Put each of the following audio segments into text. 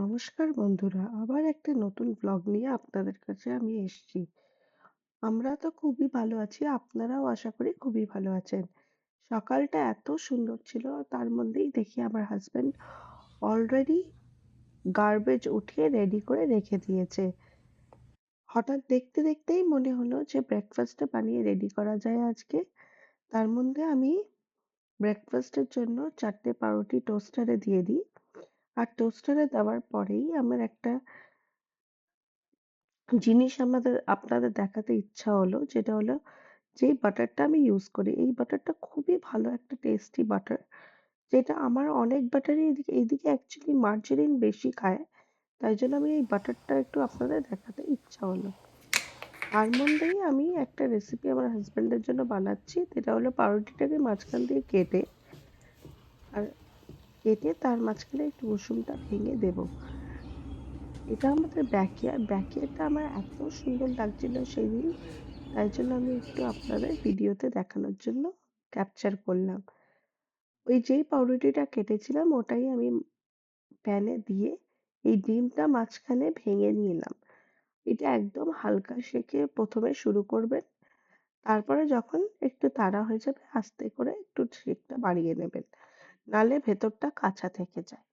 নমস্কার বন্ধুরা, আবার একটা নতুন ব্লগ নিয়ে আপনাদের কাছে আমি এসেছি। আমরা তো খুবই ভালো আছি, আপনারাও আশা করি খুবই ভালো আছেন। সকালটা এত সুন্দর ছিল, তার মধ্যেই দেখি আমার হাজবেন্ড অলরেডি গার্বেজ উঠিয়ে রেডি করে রেখে দিয়েছে। হঠাৎ দেখতে দেখতেই মনে হলো যে ব্রেকফাস্টটা বানিয়ে রেডি করা যায় আজকে। তার মধ্যে আমি ব্রেকফাস্টের জন্য 4টে পাউরুটি টোস্টারে দিয়ে দিই। আর টোস্টারে দেওয়ার পরেই আমার একটা জিনিস আপনাদের দেখাতে ইচ্ছা হলো, যেটা হলো যেই বাটারটা আমি ইউজ করি, এই বাটারটা খুবই ভালো একটা টেস্টি বাটার। যেটা আমার অনেক বাটারই এইদিকে অ্যাকচুয়ালি মার্জারিন বেশি খায়। তাই জন্য আমি এই বাটারটা একটু আপনাদের দেখাতে ইচ্ছা হলো। তার মধ্যেই আমি একটা রেসিপি আমার হাজবেন্ডের জন্য বানাচ্ছি। যেটা হলো পাউরুটিটাকে মাঝখান দিয়ে আর কেটে তার মাঝখানে একটু রসুনটা ভেঙে দেব। এটা আমাদের ব্যাকইয়ার্ডটা আমার এত সুন্দর লাগছিল সেদিন, তাই জন্য আমি একটু আপনাদের ভিডিওতে দেখানোর জন্য ক্যাপচার করলাম। ওই যেই পাউরুটিটা কেটেছিলাম ওটাই আমি প্যানে দিয়ে এই ডিমটা মাঝখানে ভেঙে নিলাম। এটা একদম হালকা সেঁকে প্রথমে শুরু করবেন। তারপরে যখন একটু তাড়া হয়ে যাবে আস্তে করে একটু সেঁকটা বাড়িয়ে নেবেন। নাহলে ভেতরটা কাঁচা থেকে যায়।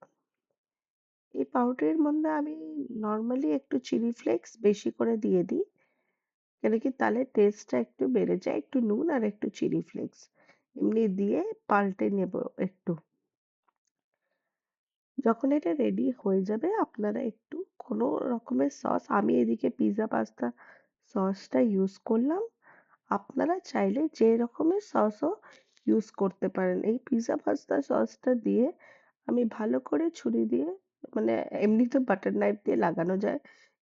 এই পাউরুটির মধ্যে আমি নরমালি একটু চিলি ফ্লেক্স বেশি করে দিয়ে দিই। কেন কি তাহলে টেস্টটা একটু বেড়ে যায়। একটু নুন আর একটু চিলি ফ্লেক্স এমনি দিয়ে পাল্টে নেব একটু। যখন এটা রেডি হয়ে যাবে আপনারা একটু কোনো রকমের সস, আমি এদিকে পিৎজা পাস্তা সসটা ইউজ করলাম। আপনারা চাইলে যে রকমের সসও ইউজ করতে পারেন। এই পিৎজা পাস্তা সসটা দিয়ে আমি ভালো করে ছুরি দিয়ে, মানে এমনি তো বাটার নাইফ দিয়ে লাগানো যায়,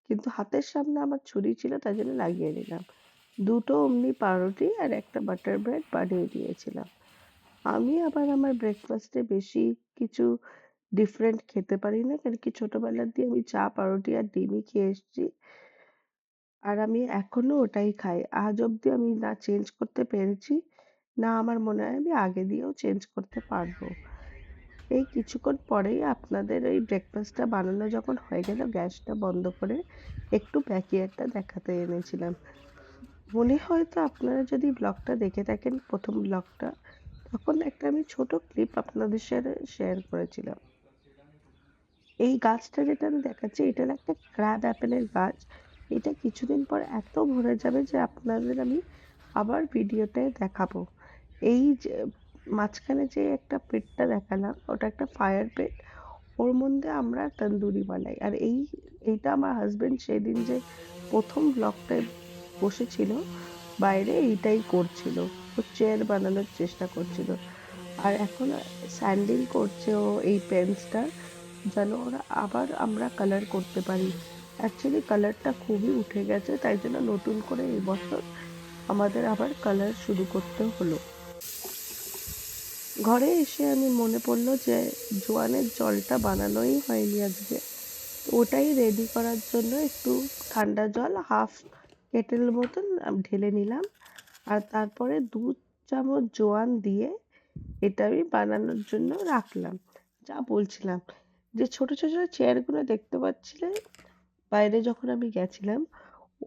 কিন্তু হাতের সামনে আমার ছুরি ছিল তাই জন্য লাগিয়ে নিলাম। দুটো অমনি পাউরুটি আর একটা বাটার ব্রেড বানিয়ে দিয়েছিলাম। আমি আবার আমার ব্রেকফাস্টে বেশি কিছু ডিফারেন্ট খেতে পারি না, কারণ কি ছোটবেলা দিয়ে আমি চা পাউরুটি আর ডিমই খেয়ে এসেছি। আর আমি এখনো ওটাই খাই। আজ অব্দি আমি না চেঞ্জ করতে পেরেছি, না আমার মনে হয় আমি আগে দিয়েও চেঞ্জ করতে পারবো। এই কিছুক্ষণ পরেই আপনাদের এই ব্রেকফাস্টটা বানানো যখন হয়ে গেল, গ্যাসটা বন্ধ করে একটু ব্যাকইয়ার্ডটা দেখাতে এনেছিলাম। মনে হয়তো আপনারা যদি ব্লগটা দেখে থাকেন, প্রথম ব্লগটা, তখন একটা আমি ছোট ক্লিপ আপনাদের সাথে শেয়ার করেছিলাম। এই গাছটা যেটা আমি দেখাচ্ছি এটা একটা ক্র্যাব অ্যাপেলের গাছ। এটা কিছুদিন পর এত ভরে যাবে যে আপনাদের আমি আবার ভিডিওতে দেখাবো। এই যে মাঝখানে যে একটা পেটটা দেখালাম ওটা একটা ফায়ার পেট, ওর মধ্যে আমরা তন্দুরি বানাই। আর এইটা আমার হাজবেন্ড সেদিন যে প্রথম ব্লগটায় বসেছিল বাইরে এইটাই করছিল। ও চেয়ার বানানোর চেষ্টা করছিল। আর এখন স্যান্ডিং করছে ও এই পেন্সটা, যেন ওরা আবার আমরা কালার করতে পারি। অ্যাকচুয়ালি কালারটা খুবই উঠে গেছে, তাই জন্য নতুন করে এই বছর আমাদের আবার কালার শুরু করতে হলো। ঘরে এসে আমি মনে পড়লো যে জোয়ানের জলটা বানানোই হয়নি আজকে। তো ওটাই রেডি করার জন্য একটু ঠান্ডা জল হাফ কেটেল মতন ঢেলে নিলাম। আর তারপরে 2 চামচ জোয়ান দিয়ে এটা আমি বানানোর জন্য রাখলাম। যা বলছিলাম, যে ছোট ছোট চেয়ারগুলো দেখতে পাচ্ছিলে বাইরে যখন আমি গেছিলাম,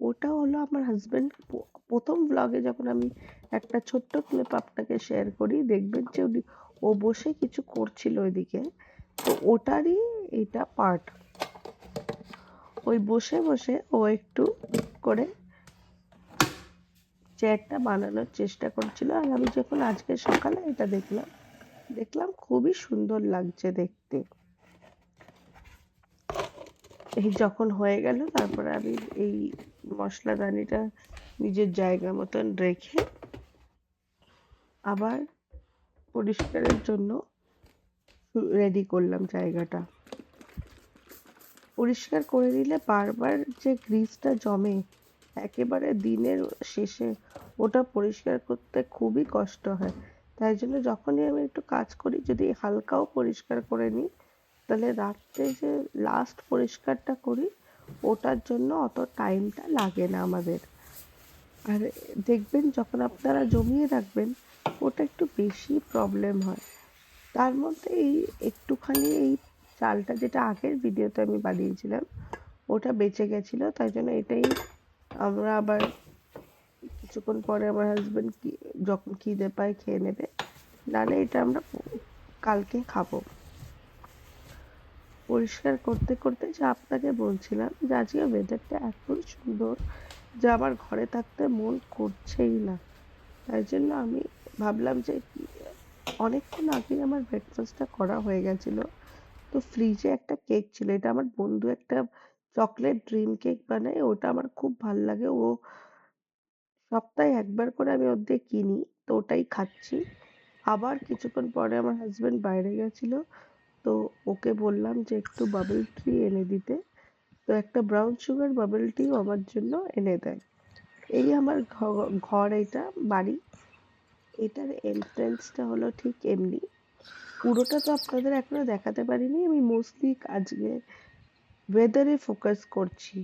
ওটা হলো আমার হাজবেন্ড। প্রথম ব্লগে যখন আমি একটা ছোট্ট ক্লিপ আপনাকে শেয়ার করি, দেখবেন যে ও বসে কিছু করছিল ওইদিকে। তো ওটারই এটা পার্ট। ওই বসে বসে ও একটু করে চেয়ারটা বানানোর চেষ্টা করছিল। আর আমি যখন আজকে সকালে এটা দেখলাম খুবই সুন্দর লাগছে দেখতে। এই যখন হয়ে গেল তারপরে আমি এই মশলাদানিটা নিজের জায়গা মতন রেখে আবার পরিষ্কারের জন্য রেডি করলাম জায়গাটা। পরিষ্কার করে নিলে বারবার যে গ্রিসটা জমে একেবারে দিনের শেষে, ওটা পরিষ্কার করতে খুবই কষ্ট হয়। তাই জন্য যখনই আমি একটু কাজ করি যদি হালকাও পরিষ্কার করে নিই, তাহলে রাত্রে যে লাস্ট পরিষ্কারটা করি ওটার জন্য অত টাইমটা লাগে না আমাদের। আর দেখবেন যখন আপনারা জমিয়ে রাখবেন ওটা একটু বেশি প্রবলেম হয়। তার মধ্যে এই একটুখানি এই চালটা যেটা আগের ভিডিওতে আমি বানিয়েছিলাম ওটা বেঁচে গেছিল, তাই জন্য এটাই আমরা আবার কিছুক্ষণ পরে আমার হাজবেন্ড যখন খিদে পায় খেয়ে নেবে, নাহলে এটা আমরা কালকে খাবো। পরিষ্কার করতে করতে যে আপনাকে বলছিলাম যে আজকে ওয়েদারটা এতই সুন্দর যে আমার ঘরে থাকতে মন করছেই না। তাই জন্য আমি ভাবলাম যে অনেকক্ষণ আগে আমার ব্রেকফাস্টটা করা হয়ে গেছিল, তো ফ্রিজে একটা কেক ছিল, এটা আমার বন্ধু একটা চকলেট ড্রিম কেক বানায়, ওটা আমার খুব ভাল লাগে। ও সপ্তাহে একবার করে আমি ওর দিয়ে কিনি, তো ওটাই খাচ্ছি। আবার কিছুক্ষণ পরে আমার হাজবেন্ড বাইরে গেছিল, তো ওকে বললাম যে একটু বাবল টি এনে দিতে, তো একটা ব্রাউন সুগার বাবল টিও আমার জন্য এনে দেয়। এই আমার ঘর, এটা বাড়ি। এটার এন্ট্রান্সটা হলো ঠিক এমনি। পুরোটা তো আপনাদের এখনো দেখাতে পারিনি, আমি মোস্টলি আজকে ওয়েদারে ফোকাস করছি।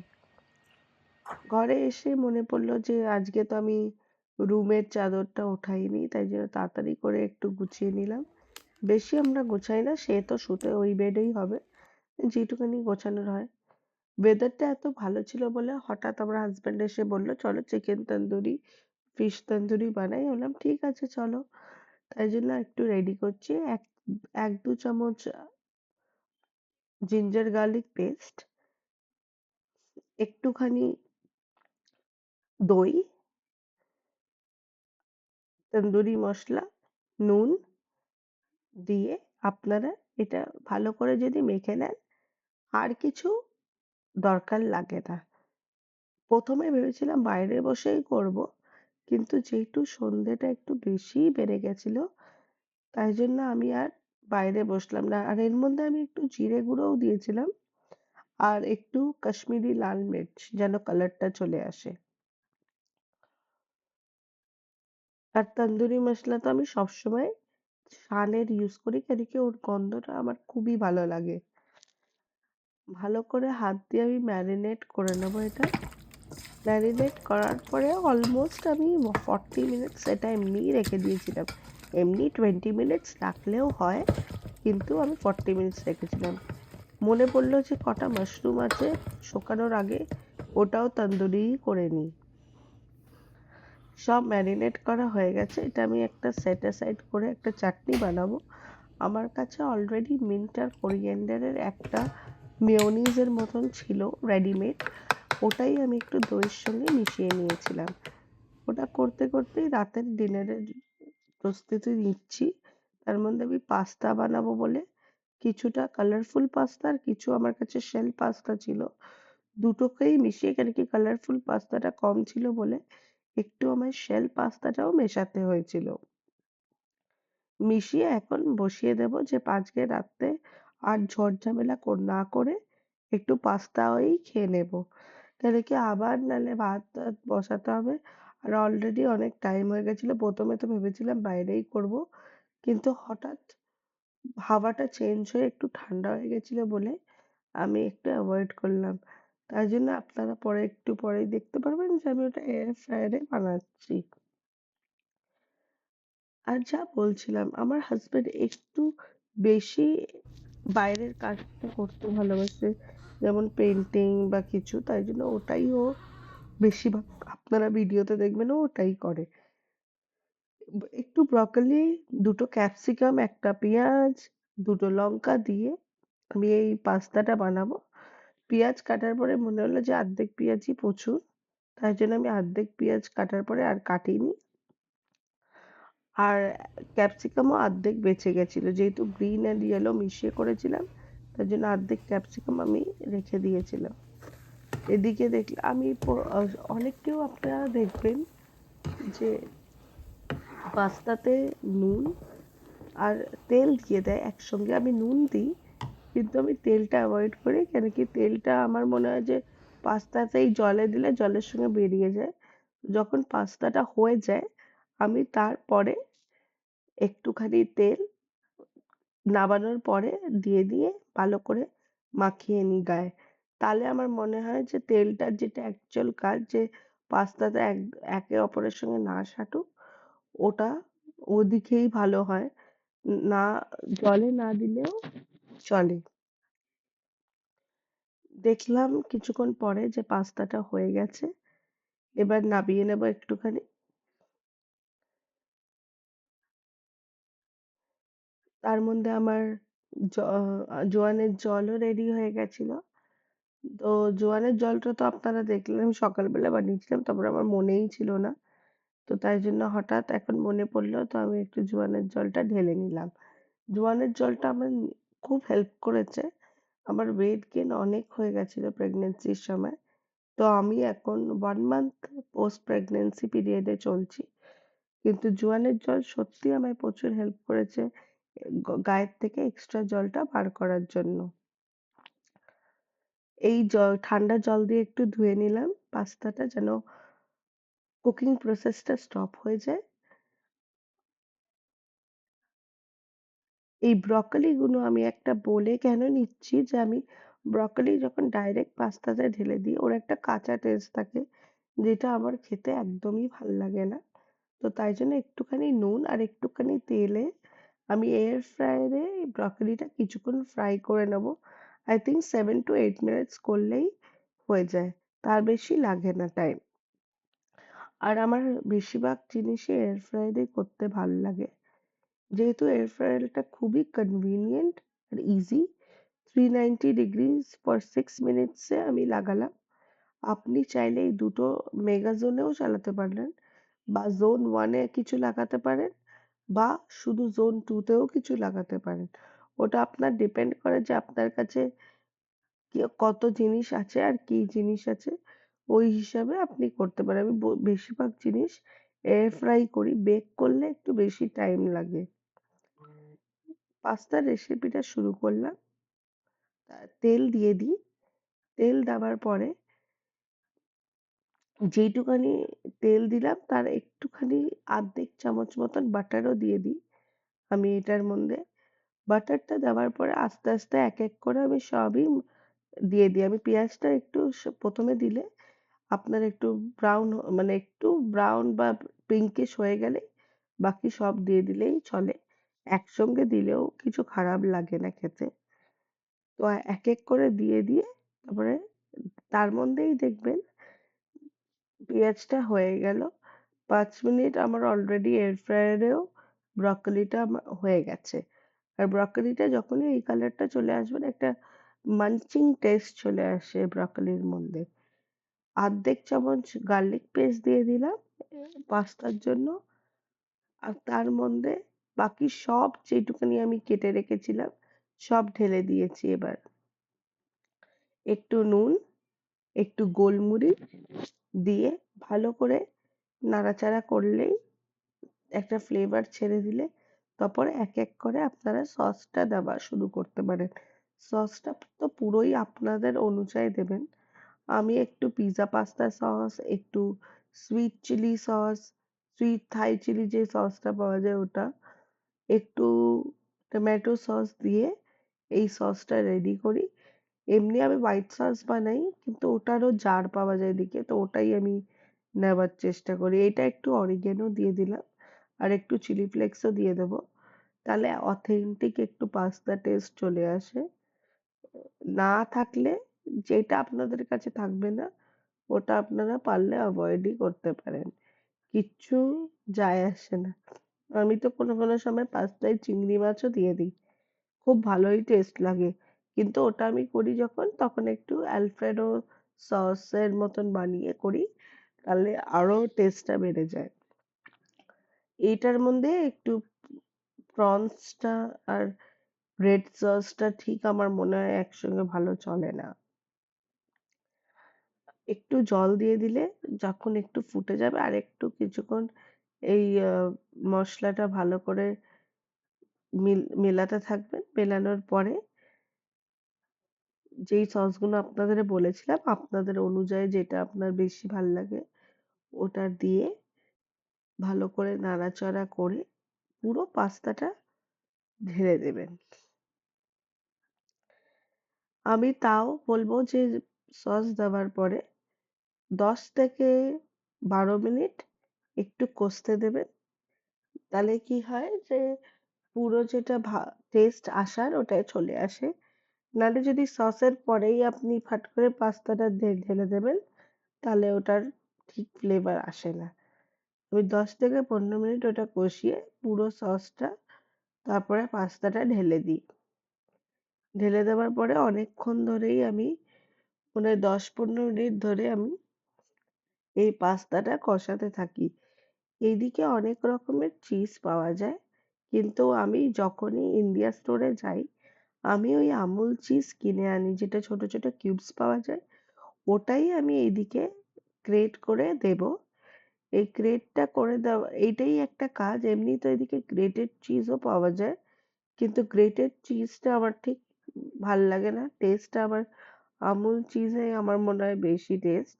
ঘরে এসে মনে পড়লো যে আজকে তো আমি রুমের চাদরটা ওঠাইনি, তাই জন্য তাড়াতাড়ি করে একটু গুছিয়ে নিলাম। বেশি আমরা গোছাই না, সে তো শুতে ওই বেডেই হবে, যেটুকুনি গোছানোর হয়। ওয়েদারটা এত ভালো ছিল বলে হঠাৎ আমার হাজবেন্ড এসে বললো চলো চিকেন তন্দুরি, ফিশ তন্দুরি বানাই। বললাম ঠিক আছে চলো। তাই জন্য একটু রেডি করছি। এক এক দু চামচ জিঞ্জার গার্লিক পেস্ট, একটুখানি দই, তন্দুরি মশলা, নুন দিয়ে আপনারা এটা ভালো করে যদি মেখে নেন, আর কিছু দরকার লাগে না। প্রথমে ভেবেছিলাম বাইরে বসেই করব, কিন্তু যেহেতু সন্ধেটা একটু বেশি বেড়ে গেছিল, তাই জন্য আমি আর বাইরে বসলাম না। আর এর মধ্যে আমি একটু জিরে গুঁড়োও দিয়েছিলাম, আর একটু কাশ্মীরি লাল মির্চ, যেন কালারটা চলে আসে। আর তন্দুরি মশলা তো আমি সবসময় শানের ইউজ করি, কেন কি ওর গন্ধটা আমার খুবই ভালো লাগে। ভালো করে হাত দিয়ে আমি ম্যারিনেট করে নেবো এটা। ম্যারিনেট করার পরে অলমোস্ট আমি 40 মিনিটস এটা এমনিই রেখে দিয়েছিলাম। এমনি 20 মিনিটস রাখলেও হয়, কিন্তু আমি 40 মিনিটস রেখেছিলাম। মনে পড়লো যে কটা মাশরুম আছে শুকানোর আগে, ওটাও তন্দুরি করে নিই। সব ম্যারিনেট করা হয়ে গেছে, এটা আমি একটা সেট অ্যাসাইড করে একটা চাটনি বানাবো। আমার কাছে অলরেডি মিন্ট আর কোরিয়েন্ডারের একটা মেয়োনিজের মতন ছিল রেডিমেড, ওটাই আমি একটু দইয়ের সঙ্গে মিশিয়ে নিয়েছিলাম। ওটা করতে করতেই রাতের ডিনারের প্রস্তুতি নিচ্ছি। তার মধ্যে আমি পাস্তা বানাবো বলে কিছুটা কালারফুল পাস্তা আর কিছু আমার কাছে শেল পাস্তা ছিল, দুটোকেই মিশিয়ে, কেন কি কালারফুল পাস্তাটা কম ছিল বলে একটু আমার শেল পাস্তাটাও মেশাতে হয়েছিল। মিশিয়ে এখন বসিয়ে দেব, যে আজকে রাত্রে আর ঝড় ঝামেলা না করে একটু পাস্তা ওই খেয়ে নেব, কেন কি আবার নাহলে ভাত টাত বসাতে হবে। আর অলরেডি অনেক টাইম হয়ে গেছিল, প্রথমে তো ভেবেছিলাম বাইরেই করব, কিন্তু হঠাৎ হাওয়াটা চেঞ্জ হয়ে একটু ঠান্ডা হয়ে গেছিল বলে আমি একটু অ্যাভয়েড করলাম। তাই জন্য আপনারা পরে একটু পরেই দেখতে পারবেন যে আমি ওটা এয়ার ফ্রায়ারে বানাচ্ছি। আর যা বলছিলাম, আমার হাজবেন্ড একটু বেশি বাইরের কাজটা করতে ভালোবাসে, যেমন পেন্টিং বা কিছু, তাই জন্য ওটাই ও বেশিরভাগ আপনারা ভিডিওতে দেখবেন ও ওটাই করে। একটু ব্রকলি, দুটো ক্যাপসিকাম, একটা পেঁয়াজ, দুটো লঙ্কা দিয়ে আমি এই পাস্তাটা বানাবো। পেঁয়াজ কাটার পরে মনে হলো যে অর্ধেক পেঁয়াজই প্রচুর, তাই জন্য আমি অর্ধেক পেঁয়াজ কাটার পরে আর কাটিনি। আর ক্যাপসিকামও অর্ধেক বেঁচে গেছিল, যেহেতু গ্রিন অ্যান্ড ইয়েলো মিশিয়ে করেছিলাম, তার জন্য অর্ধেক ক্যাপসিকাম আমি রেখে দিয়েছিলাম। এদিকে দেখলে আমি অনেককেও আপনারা দেখবেন যে পাস্তাতে নুন আর তেল দিয়ে দেয় একসঙ্গে। আমি নুন দিই, কিন্তু আমি তেলটা অ্যাভয়েড করি, কেন কি তেলটা আমার মনে হয় যে পাস্তাতেই জলে দিলে জলের সঙ্গে বেরিয়ে যায়। যখন পাস্তাটা হয়ে যায় আমি তারপরে একটুখানি তেল নামানোর পরে দিয়ে ভালো করে মাখিয়ে নিই গায়ে। তাহলে আমার মনে হয় যে তেলটার যেটা অ্যাকচুয়াল কাজ, যে পাস্তাটা একে অপরের সঙ্গে না সাটুক, ওটা ওদিকেই ভালো হয়। না, জলে না দিলেও চলে। দেখলাম কিছুক্ষণ পরে যে পাস্তাটা হয়ে গেছে। এবার নামিয়ে নেব একটুখানি। তার মধ্যে আমার জোয়ানের জলও রেডি হয়ে গেছিল। তো জোয়ানের জলটা তো আপনারা দেখলেন সকালবেলা বানিয়েছিলাম, তারপর আমার মনেই ছিল না। তো তাই জন্য হঠাৎ এখন মনে পড়লো, তো আমি একটু জোয়ানের জলটা ঢেলে নিলাম। জোয়ানের জলটা আমার খুব হেল্প করেছে। আমার ওয়েট গেইন অনেক হয়ে গেছিল প্রেগনেন্সির সময়। তো আমি এখন 1 মান্থ পোস্ট প্রেগনেন্সি পিরিয়ডে চলছি, কিন্তু জোয়ানের জল সত্যি আমায় প্রচুর হেল্প করেছে গায়ের থেকে এক্সট্রা জলটা বার করার জন্য। এই জল, ঠান্ডা জল দিয়ে একটু ধুয়ে নিলাম পাস্তাটা, যেন কুকিং প্রসেসটা স্টপ হয়ে যায়। এই ব্রকলি গুলো আমি একটা বলে কেন নিচ্ছি, যে আমি ব্রকলি যখন ডাইরেক্ট পাস্তাতে ঢেলে দিই ওর একটা কাঁচা টেস্ট থাকে, যেটা আমার খেতে একদমই ভাল লাগে না। তো তাই জন্য একটুখানি নুন আর একটুখানি তেলে আমি এয়ার ফ্রায়ারে ব্রকলিটা কিছুক্ষণ ফ্রাই করে নেব। আই থিঙ্ক 7 to 8 মিনিটস করলেই হয়ে যায়, তার বেশি লাগে না টাইম। আর আমার বেশিরভাগ জিনিসই এয়ার ফ্রায়ারে করতে ভাল লাগে, যেহেতু এয়ার ফ্রায়ারটা খুবই কনভিনিয়েন্ট আর ইজি। 390 ডিগ্রিজ ফর 6 মিনিটসে আমি লাগালাম। আপনি চাইলে এই দুটো মেগা জোনেও চালাতে পারলেন, বা জোন 1-এ কিছু লাগাতে পারেন, বা শুধু জোন 2-তেও কিছু লাগাতে পারেন। ওটা আপনার ডিপেন্ড করে যে আপনার কাছে কত জিনিস আছে আর কি জিনিস আছে, ওই হিসাবে আপনি করতে পারেন। আমি বেশিরভাগ জিনিস এয়ার ফ্রাই করি, বেক করলে একটু বেশি টাইম লাগে। পাস্তার রেসিপিটা শুরু করলাম। তেল দিয়ে দিই। তেল দেওয়ার পরে যেইটুকানি তেল দিলাম তার একটুখানি আর্ধেক চামচ মতন বাটারও দিয়ে দিই আমি এটার মধ্যে। বাটারটা দেওয়ার পরে আস্তে আস্তে এক এক করে আমি সবই দিয়ে দিই। আমি পেঁয়াজটা একটু প্রথমে দিলে আপনার একটু ব্রাউন, মানে একটু ব্রাউন বা পিঙ্কিশ হয়ে গেলে বাকি সব দিয়ে দিলেই চলে। একসঙ্গে দিলেও কিছু খারাপ লাগে না খেতে। তো এক এক করে দিয়ে দিয়ে তারপরে তার মধ্যেই দেখবেন পেঁয়াজটা হয়ে গেল। 5 মিনিট আমার অলরেডি এয়ার ফ্রায়ারেও ব্রকলিটা হয়ে গেছে। আর ব্রকলিটা যখনই এই কালারটা চলে আসবে না, একটা মাঞ্চিং টেস্ট চলে আসে ব্রকলির মধ্যে। আর্ধেক চামচ গার্লিক পেস্ট দিয়ে দিলাম পাস্তার জন্য। আর তার মধ্যে বাকি সব যেটুকুনি আমি কেটে রেখেছিলাম সব ঢেলে দিয়েছি। এবার একটু নুন, একটু গোলমরিচ দিয়ে ভালো করে নাড়াচাড়া করলেই, একটা ফ্লেভার ছেড়ে দিলে, তারপরে এক এক করে আপনারা সসটা দেওয়া শুরু করতে পারেন। সসটা তো পুরোই আপনাদের অনুযায়ী দেবেন। আমি একটু পিৎজা পাস্তা সস, একটু sweet chilli sauce, sweet Thai chilli যে সসটা পাওয়া যায় ওটা, একটু টমেটো সস দিয়ে এই সসটা রেডি করি। এমনি আমি হোয়াইট সস বানাই, কিন্তু ওটারও জার পাওয়া যায় এদিকে, তো ওটাই আমি নেওয়ার চেষ্টা করি। এটা একটু অরিগেনো দিয়ে দিলাম আর একটু চিলি ফ্লেক্সও দিয়ে দেবো, তাহলে অথেন্টিক একটু পাস্তা টেস্ট চলে আসে। না থাকলে, যেটা আপনাদের কাছে থাকবে না ওটা আপনারা পারলে অ্যাভয়েডই করতে পারেন, কিচ্ছু যায় আসে না। আমি তো কোনো কোনো সময় পাস্তায় চিংড়ি মাছও দিয়ে দিই, খুব ভালোই টেস্ট লাগে। কিন্তু ওটা আমি করি যখন, তখন একটু অ্যালফ্রেডো সসের মতন বানিয়ে করি, তাহলে আরো টেস্টটা বেড়ে যায়। এইটার মধ্যে একটু প্রনসটা আর রেড সসটা ঠিক আমার মনে হয় একসঙ্গে ভালো চলে না। একটু জল দিয়ে দিলে যখন একটু ফুটে যাবে, আর একটু কিছুক্ষণ এই মশলাটা ভালো করে মেলাতে থাকবেন। মেলানোর পরে যেই সসগুলো আপনাদের বলেছিলাম, আপনাদের অনুযায়ী যেটা আপনার বেশি ভাল লাগে ওটা দিয়ে ভালো করে নাড়াচাড়া করে পুরো পাস্তাটা ঢেলে দেবেন। আমি তাও বলবো যে সস দেওয়ার পরে 10 থেকে 12 মিনিট একটু কষতে দেবেন। তাহলে কি হয় যে পুরো যেটা টেস্ট আসার ওটাই চলে আসে। নাহলে যদি সসের পরেই আপনি ফাট করে পাস্তাটা ঢেলে দেবেন, তাহলে ওটার ঠিক ফ্লেভার আসে না। ওই 10 থেকে 15 মিনিট ওটা কষিয়ে পুরো সসটা তারপরে পাস্তাটা ঢেলে দিই। ঢেলে দেওয়ার পরে অনেকক্ষণ ধরেই আমি, মানে 10-15 মিনিট ধরে আমি এই পাস্তাটা কষাতে থাকি। এইদিকে অনেক রকমের চিজ পাওয়া যায়, কিন্তু আমি যখনই ইন্ডিয়া স্টোরে যাই, আমি ওই আমুল চিজ কিনে আনি, যেটা ছোট ছোট কিউবস পাওয়া যায়। ওটাই আমি এইদিকে গ্রেট করে দেব। এই গ্রেটটা করে দেওয়া এইটাই একটা কাজ। এমনি তো এদিকে গ্রেটেড চিজও পাওয়া যায়, কিন্তু গ্রেটেড চিজটা আমার ঠিক ভাল লাগে না। টেস্টটা আমার আমুল চিজে আমার মনে হয় বেশি টেস্ট।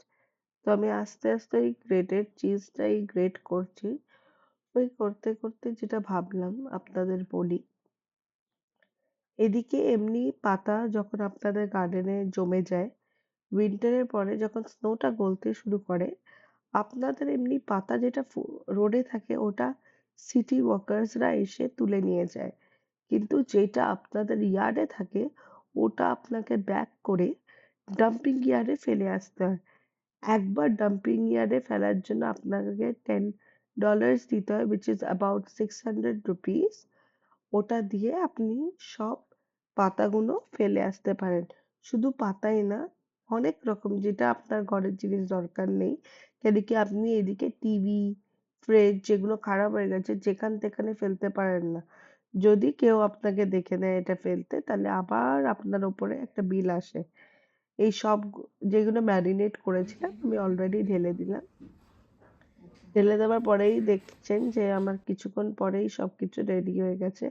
তো আমি আস্তে আস্তে ওই গ্রেটেড চিজটাই গ্রেট করছি। ওই করতে করতে যেটা ভাবলাম আপনাদের বলি, এদিকে এমনি পাতা যখন আপনাদের গার্ডেনে জমে যায়, উইন্টারের পরে যখন স্নোটা গলতে শুরু করে, আপনাদের এমনি পাতা যেটা রোডে থাকে ওটা সিটি ওয়ার্কার্সরা এসে তুলে নিয়ে যায়, কিন্তু যেটা আপনাদের ইয়ার্ডে থাকে ওটা আপনাকে ব্যাক করে ডাম্পিং ইয়ার্ডে ফেলে আসতে হয়। একবার ডাম্পিং ইয়ার্ডে ফেলার জন্য আপনাকে $10 দিতে হয়, which is about ₹600। ওটা দিয়ে আপনি সব পাতাগুলো ফেলে আসতে পারেন। শুধু পাতাই না, অনেক রকম যেটা আপনার ঘরের জিনিস দরকার নেই, কেন কি আপনি এদিকে টিভি, ফ্রিজ যেগুলো খারাপ হয়ে গেছে যেখান তেখানে ফেলতে পারেন না। যদি কেউ আপনাকে দেখে নেয় এটা ফেলতে, তাহলে আবার আপনার উপরে একটা বিল আসে। এই সব যেগুলো ম্যারিনেট করেছিলাম আমি অলরেডি ঢেলে দিলাম। ঢেলে দেওয়ার পরেই দেখছেন যে আমার কিছুক্ষণ পরেই সবকিছু রেডি হয়ে গেছে।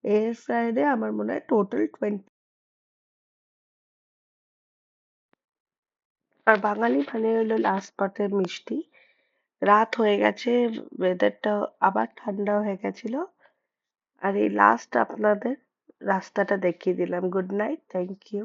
এয়ার ফ্রায়ারে আমার মনে হয় টোটাল 20। আর বাঙালি মানে হলো লাস্ট পাতের মিষ্টি। রাত হয়ে গেছে, ওয়েদারটা আবার ঠান্ডা হয়ে গেছিল। আর এই লাস্ট আপনাদের রাস্তাটা দেখিয়ে দিলাম। Good night, thank you.